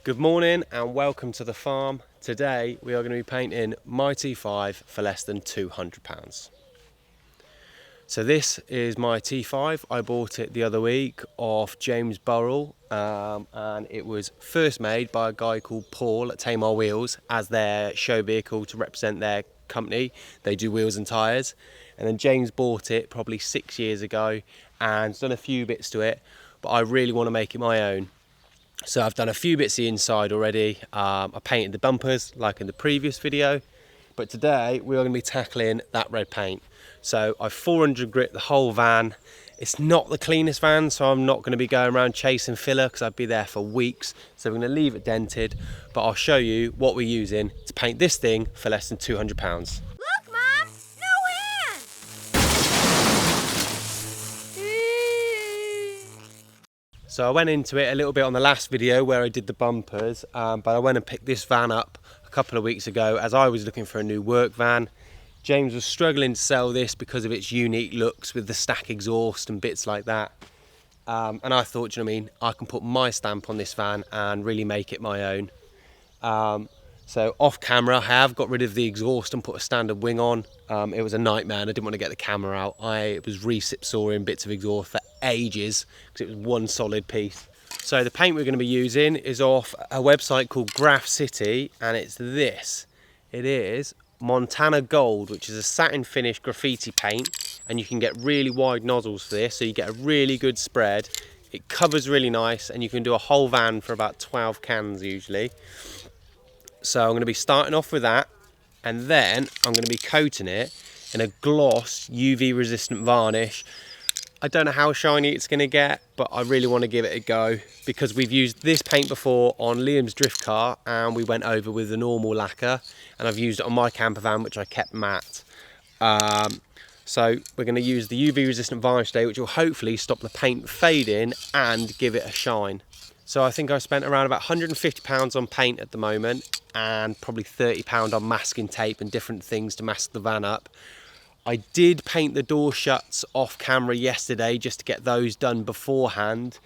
Good morning and welcome to the farm. Today we are going to be painting my T5 for less than £200. So this is my T5. I bought it the other week off James Burrell and it was first made by a guy called Paul at Tamar Wheels as their show vehicle to represent their company. They do wheels and tyres, and then James bought it probably 6 years ago and done a few bits to it, but I really want to make it my own. So I've done a few bits of the inside already. I painted the bumpers like in the previous video, but today we are going to be tackling that red paint. So I've 400 grit the whole van. It's not the cleanest van, so I'm not going to be going around chasing filler because I'd be there for weeks. So we're going to leave it dented, but I'll show you what we're using to paint this thing for less than £200. Look, Mom! No hands! So I went into it a little bit on the last video where I did the bumpers, but I went and picked this van up a couple of weeks ago as I was looking for a new work van. James was struggling to sell this because of its unique looks with the stack exhaust and bits like that. And I thought, you know what I mean, I can put my stamp on this van and really make it my own. So off camera, I have got rid of the exhaust and put a standard wing on. It was a nightmare and I didn't want to get the camera out. I was recip sawing bits of exhaust for ages because it was one solid piece. So the paint we're going to be using is off a website called Graph City, and it's this. It is Montana Gold, which is a satin finish graffiti paint, and you can get really wide nozzles for this, so you get a really good spread. It covers really nice and you can do a whole van for about 12 cans usually. So I'm going to be starting off with that, and then I'm going to be coating it in a gloss UV resistant varnish. I don't know how shiny it's going to get, but I really want to give it a go because we've used this paint before on Liam's drift car and we went over with the normal lacquer, and I've used it on my camper van which I kept matte. So we're going to use the UV resistant varnish today, which will hopefully stop the paint fading and give it a shine. So I think I spent around about £150 on paint at the moment and probably £30 on masking tape and different things to mask the van up. I did paint the door shuts off camera yesterday just to get those done beforehand,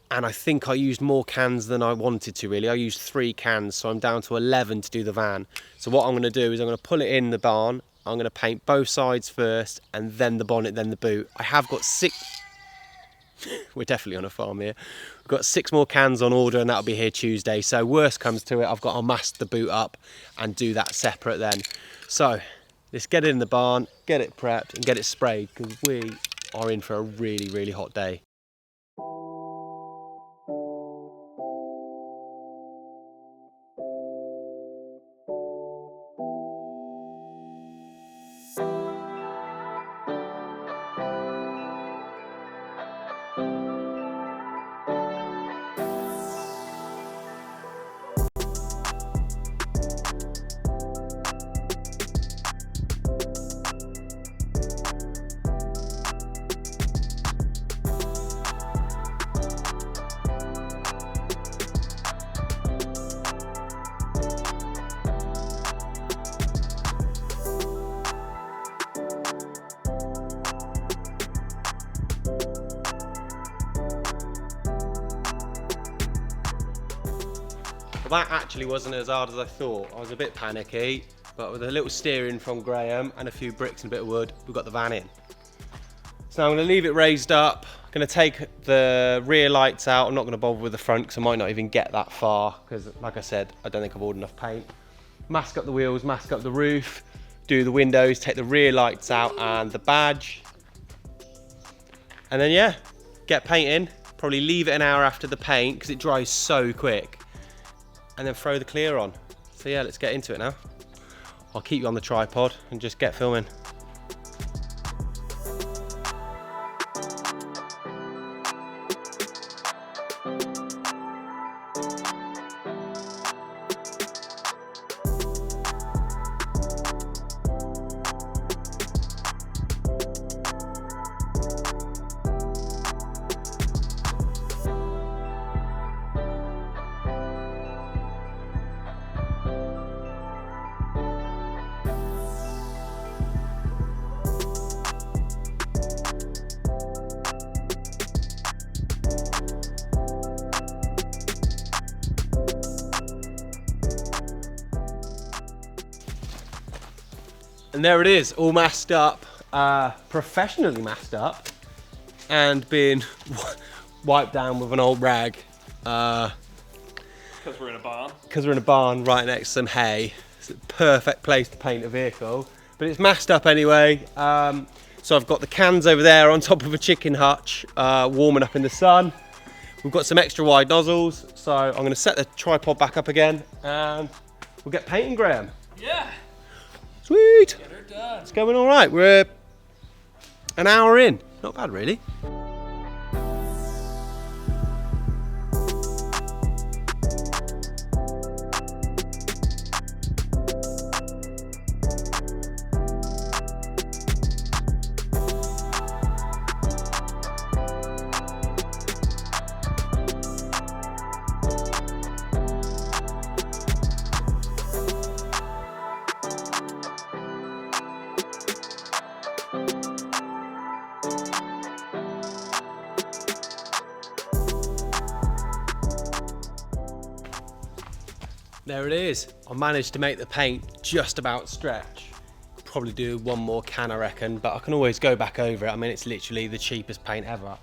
and I think I used more cans than I wanted to really. I used 3 cans, so I'm down to 11 to do the van. So what I'm going to do is I'm going to pull it in the barn, I'm going to paint both sides first and then the bonnet, then the boot. I have got 6... We're definitely on a farm here. We've got 6 more cans on order and that'll be here Tuesday. So worst comes to it, I've got to mask the boot up and do that separate then. So let's get it in the barn, get it prepped and get it sprayed because we are in for a really, really hot day. Well, that actually wasn't as hard as I thought. I was a bit panicky, but with a little steering from Graham and a few bricks and a bit of wood, we got the van in. So now I'm going to leave it raised up. I'm going to take the rear lights out. I'm not going to bother with the front because I might not even get that far because, like I said, I don't think I've ordered enough paint. Mask up the wheels, mask up the roof, do the windows, take the rear lights out and the badge. And then, yeah, get painting. Probably leave it an hour after the paint because it dries so quick. And then throw the clear on. So yeah, let's get into it now. I'll keep you on the tripod and just get filming. And there it is, all masked up, professionally masked up, and being wiped down with an old rag. Because we're in a barn. Because we're in a barn right next to some hay. It's a perfect place to paint a vehicle. But it's masked up anyway. So I've got the cans over there on top of a chicken hutch, warming up in the sun. We've got some extra wide nozzles, so I'm going to set the tripod back up again, and we'll get painting, Graham. Yeah. Sweet. Get her done. It's going all right. We're an hour in. Not bad, really. There it is. I managed to make the paint just about stretch. Probably do one more can, I reckon, but I can always go back over it. I mean, it's literally the cheapest paint ever.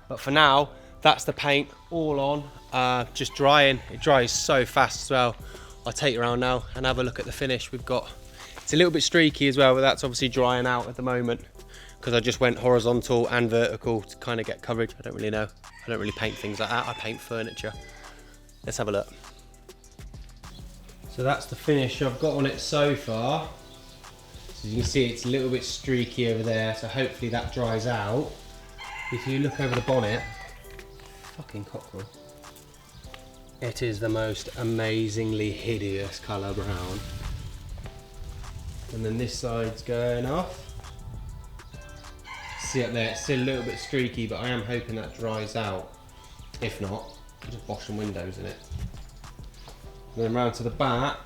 But for now, that's the paint all on, just drying. It dries so fast as well. I'll take you around now and have a look at the finish we've got. It's a little bit streaky as well, but that's obviously drying out at the moment because I just went horizontal and vertical to kind of get coverage. I don't really know. I don't really paint things like that. I paint furniture. Let's have a look. So that's the finish I've got on it so far. So you can see it's a little bit streaky over there, so hopefully that dries out. If you look over the bonnet, fucking cockerel. It is the most amazingly hideous colour brown. And then this side's going off. See up there, it's still a little bit streaky, but I am hoping that dries out. If not, I'll just wash some windows in it. And then round to the back,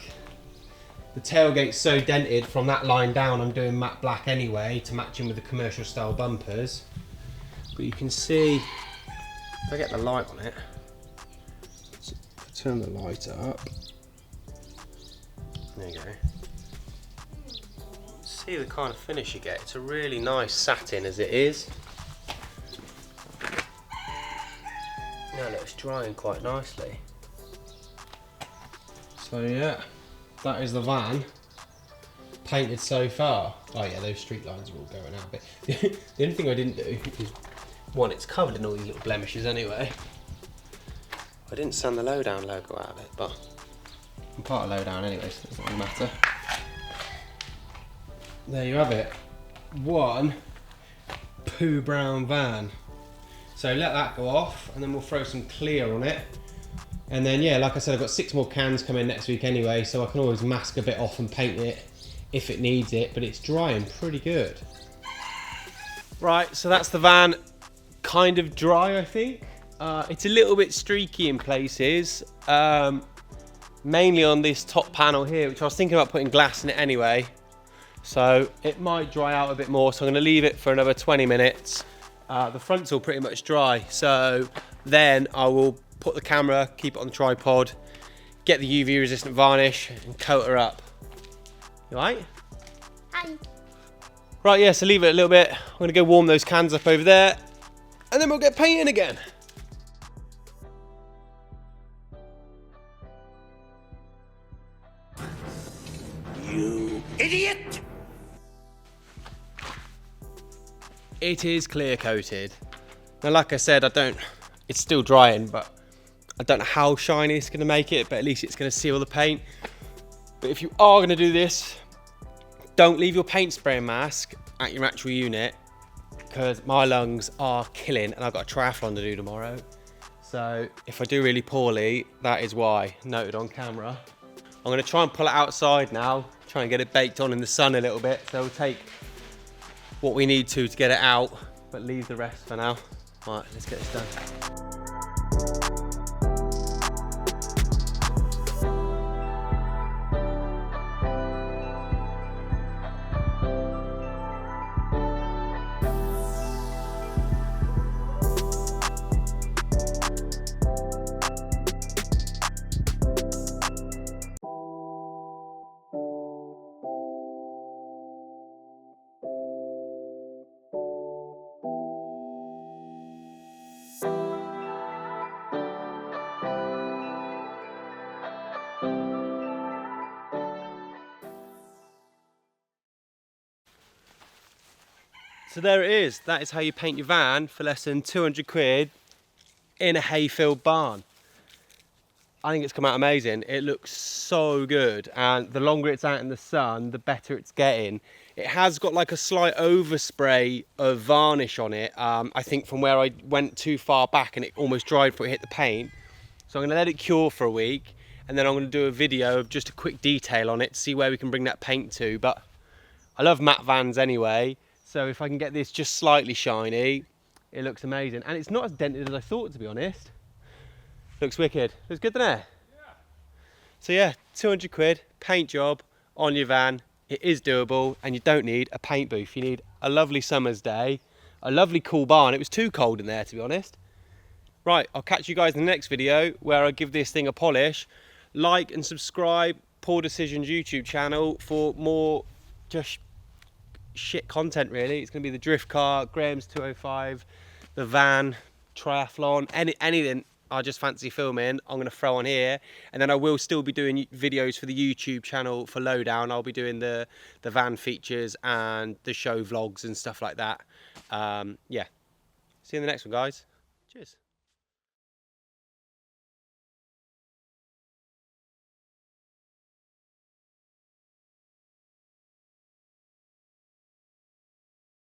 the tailgate's so dented from that line down, I'm doing matte black anyway to match in with the commercial style bumpers. But you can see, if I get the light on it, so if I turn the light up, there you go. See the kind of finish you get. It's a really nice satin as it is. Now look, it's drying quite nicely. So yeah, that is the van painted so far. Oh yeah, those street lines are all going out. But the only thing I didn't do is, one, it's covered in all these little blemishes anyway. I didn't sand the lowdown logo out of it, but I'm part of lowdown anyway, so it doesn't really matter. There you have it. One poo brown van. So let that go off, and then we'll throw some clear on it. And then yeah, like I said, I've got 6 more cans coming next week anyway, so I can always mask a bit off and paint it if it needs it, but it's drying pretty good. Right, so that's the van, kind of dry I think. It's a little bit streaky in places, mainly on this top panel here, which I was thinking about putting glass in it anyway. So it might dry out a bit more, so I'm gonna leave it for another 20 minutes. The front's all pretty much dry, so then I will put the camera, keep it on the tripod, get the UV resistant varnish and coat her up. You alright? Hi. Right, yeah, so leave it a little bit. I'm gonna go warm those cans up over there and then we'll get painting again. You idiot! It is clear coated. Now, like I said, it's still drying, but I don't know how shiny it's gonna make it, but at least it's gonna seal the paint. But if you are gonna do this, don't leave your paint spraying mask at your actual unit, because my lungs are killing and I've got a triathlon to do tomorrow. So if I do really poorly, that is why, noted on camera. I'm gonna try and pull it outside now, try and get it baked on in the sun a little bit. So we'll take what we need to get it out, but leave the rest for now. Right, let's get this done. So there it is. That is how you paint your van for less than 200 quid in a hay-filled barn. I think it's come out amazing. It looks so good, and the longer it's out in the sun, the better it's getting. It has got like a slight overspray of varnish on it. I think from where I went too far back and it almost dried before it hit the paint. So I'm gonna let it cure for a week, and then I'm gonna do a video of just a quick detail on it to see where we can bring that paint to. But I love matte vans anyway, so if I can get this just slightly shiny, it looks amazing. And it's not as dented as I thought, to be honest. Looks wicked. Looks good, doesn't it? Yeah. So yeah, 200 quid, paint job on your van. It is doable, and you don't need a paint booth. You need a lovely summer's day, a lovely cool barn. It was too cold in there, to be honest. Right, I'll catch you guys in the next video where I give this thing a polish. Like and subscribe, Poor Decisions YouTube channel for more just shit content, really. It's going to be the drift car, Graham's 205, the van, triathlon, anything I just fancy filming, I'm going to throw on here. And then I will still be doing videos for the YouTube channel for Lowdown. I'll be doing the van features and the show vlogs and stuff like that. Yeah. See you in the next one, guys. Cheers.